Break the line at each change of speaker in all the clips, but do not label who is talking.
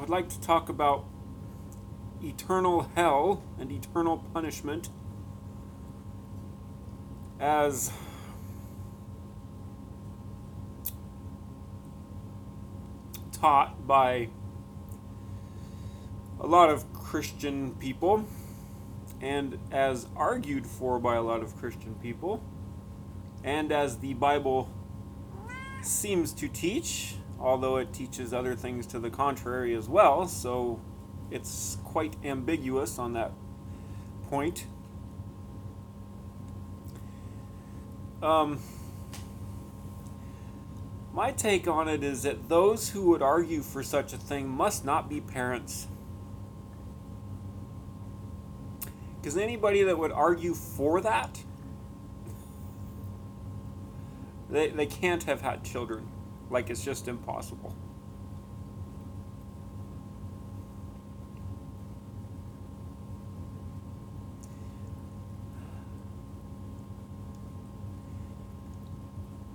would like to talk about eternal hell and eternal punishment as taught by a lot of Christian people and as argued for by a lot of Christian people and as the Bible seems to teach, although it teaches other things to the contrary as well, so it's quite ambiguous on that point. My take on it is that those who would argue for such a thing must not be parents. Because anybody that would argue for that, they can't have had children. Like, it's just impossible.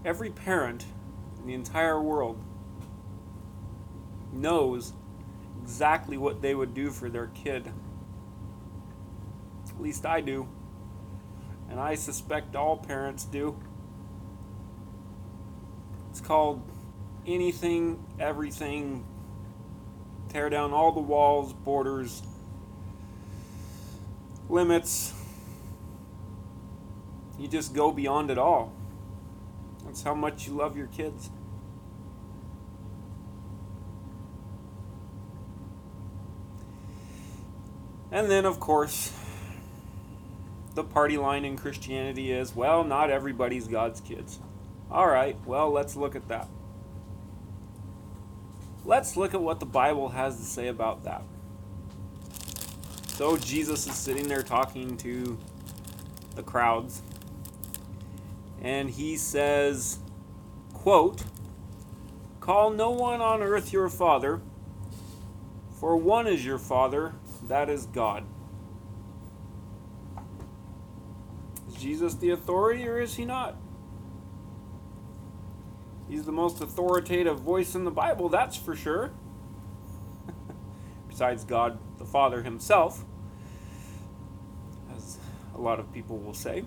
Every parent in the entire world knows exactly what they would do for their kid. At least I do. And I suspect all parents do. It's called anything, everything. Tear down all the walls, borders, limits. You just go beyond it all. That's how much you love your kids. And then, of course, the party line in Christianity is, well, not everybody's God's kids. All right, well, let's look at that. Let's look at what the Bible has to say about that. So Jesus is sitting there talking to the crowds, and he says, quote, "Call no one on earth your father, for one is your Father, that is God." Is Jesus the authority, or is he not? He's the most authoritative voice in the Bible, that's for sure. Besides God the Father himself, as a lot of people will say.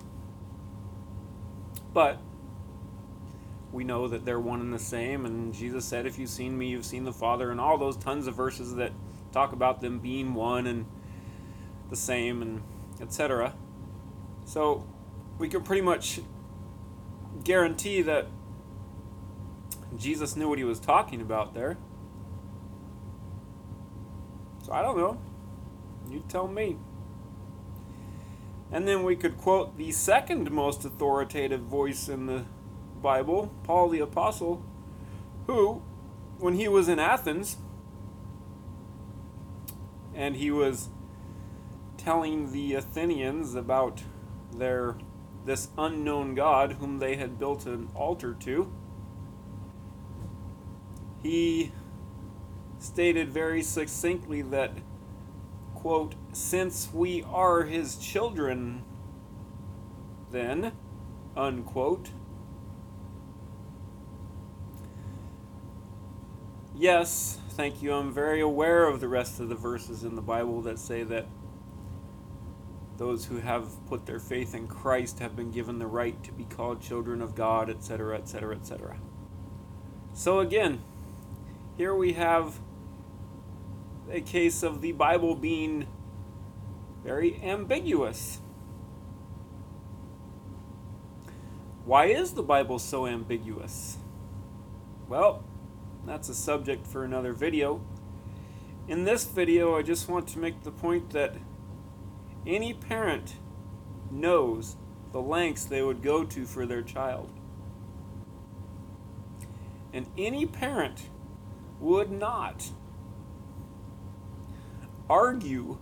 But we know that they're one and the same, and Jesus said, if you've seen me, you've seen the Father, and all those tons of verses that talk about them being one and the same, and etc. So we can pretty much guarantee that Jesus knew what he was talking about there. So I don't know. You tell me. And then we could quote the second most authoritative voice in the Bible, Paul the Apostle, who, when he was in Athens, and he was telling the Athenians about this unknown God whom they had built an altar to, he stated very succinctly that, quote, "Since we are his children, then," unquote. Yes, thank you, I'm very aware of the rest of the verses in the Bible that say that those who have put their faith in Christ have been given the right to be called children of God, etc., etc., etc. So again, here we have a case of the Bible being very ambiguous. Why is the Bible so ambiguous? Well, that's a subject for another video. In this video, I just want to make the point that any parent knows the lengths they would go to for their child. And any parent would not argue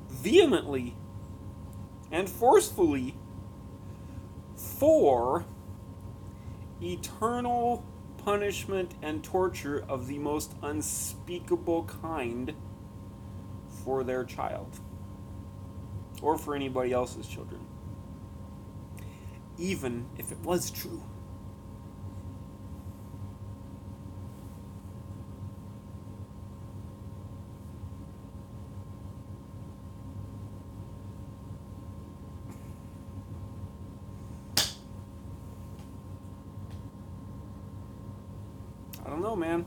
vehemently and forcefully for eternal punishment and torture of the most unspeakable kind for their child or for anybody else's children, even if it was true. I don't know, man.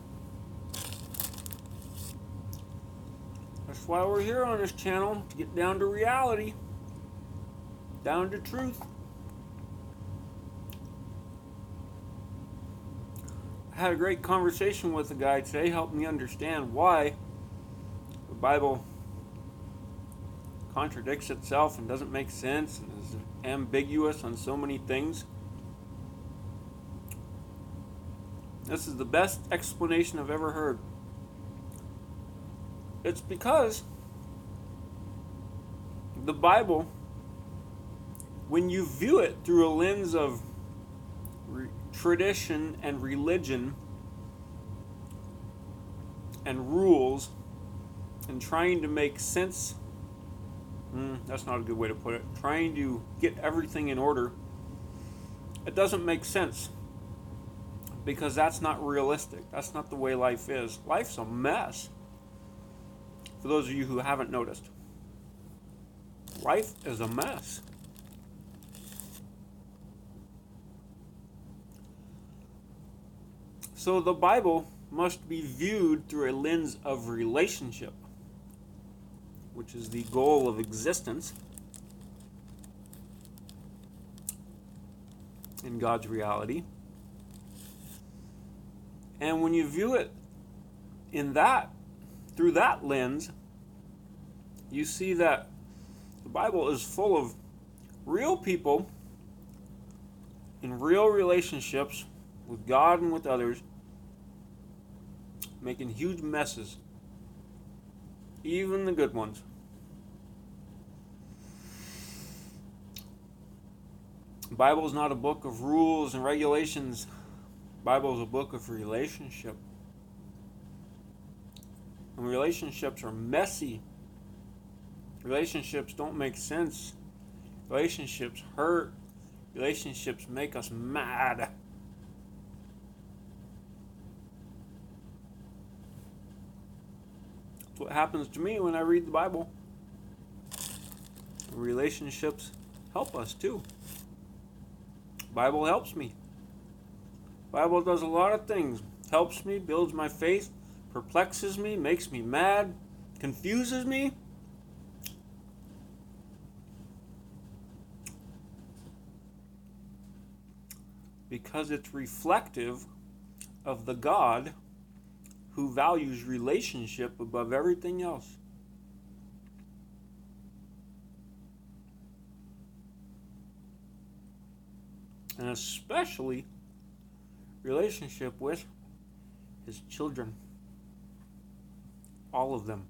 That's why we're here on this channel, to get down to reality, down to truth. I had a great conversation with a guy today, helped me understand why the Bible contradicts itself and doesn't make sense and is ambiguous on so many things. This is the best explanation I've ever heard. It's because the Bible, when you view it through a lens of tradition and religion and rules and trying to make sense, that's not a good way to put it, trying to get everything in order, it doesn't make sense, because that's not realistic. That's not the way life is. Life's a mess. For those of you who haven't noticed, life is a mess. So the Bible must be viewed through a lens of relationship, which is the goal of existence in God's reality. And when you view it through that lens, you see that the Bible is full of real people in real relationships with God and with others, making huge messes, even the good ones. The Bible is not a book of rules and regulations. The Bible is a book of relationship. And relationships are messy. Relationships don't make sense. Relationships hurt. Relationships make us mad. That's what happens to me when I read the Bible. Relationships help us too. The Bible helps me. The Bible does a lot of things. Helps me, builds my faith, perplexes me, makes me mad, confuses me. Because it's reflective of the God who values relationship above everything else. And especially relationship with his children. All of them.